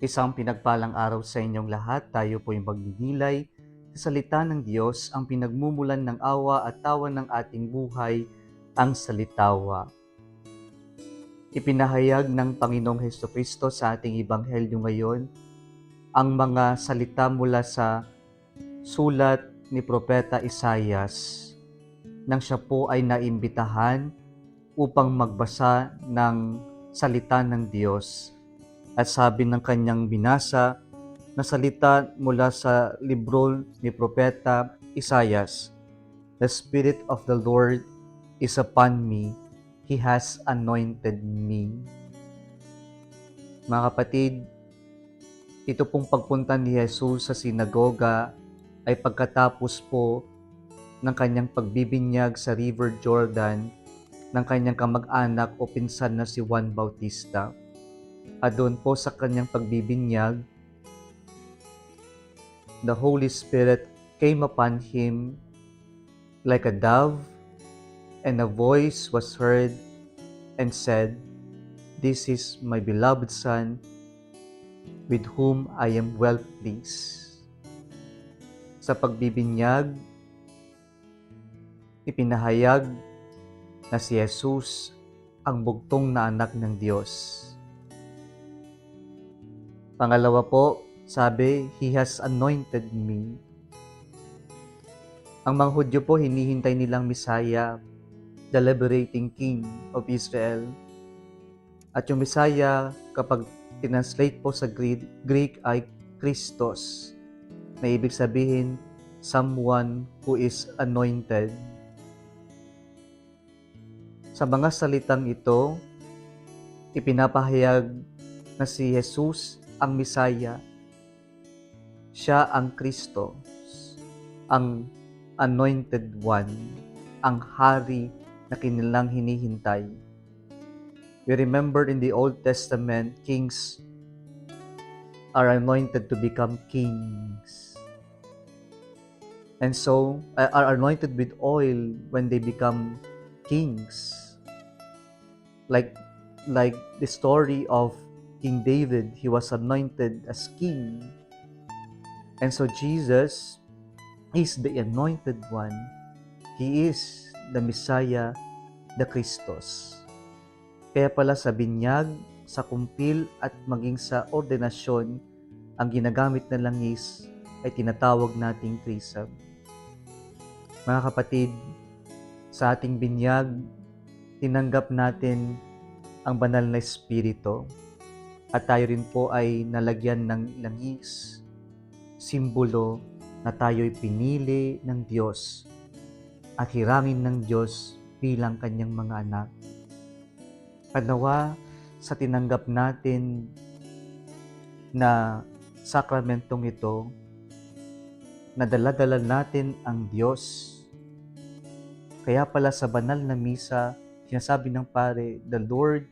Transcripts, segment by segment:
Isang pinagpalang araw sa inyong lahat. Tayo po yung magdidilay sa salita ng Diyos, ang pinagmumulan ng awa at tawa ng ating buhay, ang salitawa. Ipinahayag ng Panginoong Hesukristo sa ating Ebanghelyo ngayon ang mga salita mula sa sulat ni Propeta Isaias nang siya po ay naimbitahan upang magbasa ng salita ng Diyos. At sabi ng kanyang binasa na salita mula sa libro ni Propeta Isaias, "The Spirit of the Lord is upon me. He has anointed me." Mga kapatid, ito pong pagpunta ni Jesus sa sinagoga ay pagkatapos po ng kanyang pagbibinyag sa River Jordan ng kanyang kamag-anak o pinsan na si Juan Bautista. At doon po sa kanyang pagbibinyag, the Holy Spirit came upon him like a dove, and a voice was heard and said, "This is my beloved Son, with whom I am well pleased." Sa pagbibinyag, ipinahayag na si Jesus ang bugtong na anak ng Diyos. Pangalawa po, sabi, "He has anointed me." Ang mga Hudyo po, hinihintay nilang Messiah, the liberating King of Israel. At yung Messiah, kapag tinranslate po sa Greek ay Christos, na ibig sabihin, someone who is anointed. Sa mga salitang ito, ipinapahayag na si Jesus ang Messiah. Siya ang Kristo, ang anointed one, ang hari na kanilang hinihintay. We remember in the Old Testament, kings are anointed to become kings. And so, are anointed with oil when they become kings. Like the story of King David, he was anointed as king. And so Jesus is the anointed one. He is the Messiah, the Christos. Kaya pala sa binyag, sa kumpil at maging sa ordinasyon, ang ginagamit na langis ay tinatawag nating trisab. Mga kapatid, sa ating binyag, tinanggap natin ang banal na Espiritu at tayo rin po ay nalagyan ng langis, simbolo na tayo'y pinili ng Diyos at hirangin ng Diyos bilang kanyang mga anak. Kanawa sa tinanggap natin na sakramentong ito, nadala-dala natin ang Diyos. Kaya pala sa banal na misa, sinasabi ng pare, "The Lord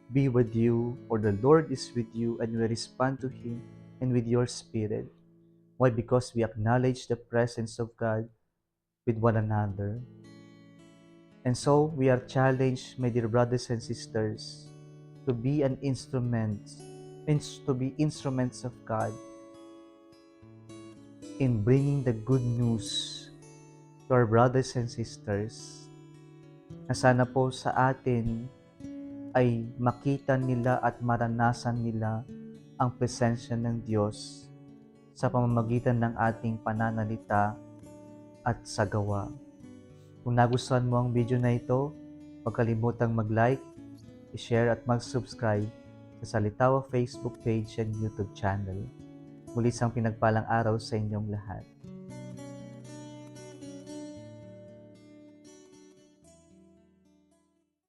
be with you," or "The Lord is with you," and we respond to Him and with your spirit. Why? Because we acknowledge the presence of God with one another. And so, we are challenged, my dear brothers and sisters, to be an instrument, to be instruments of God in bringing the good news to our brothers and sisters, na sana po sa atin ay makita nila at maranasan nila ang presensya ng Diyos sa pamamagitan ng ating pananalita at sagawa. Kung nagustuhan mo ang video na ito, huwag kalimutang mag-like, i-share at mag-subscribe sa Salitawa Facebook page and YouTube channel. Muli isang pinagpalang araw sa inyong lahat.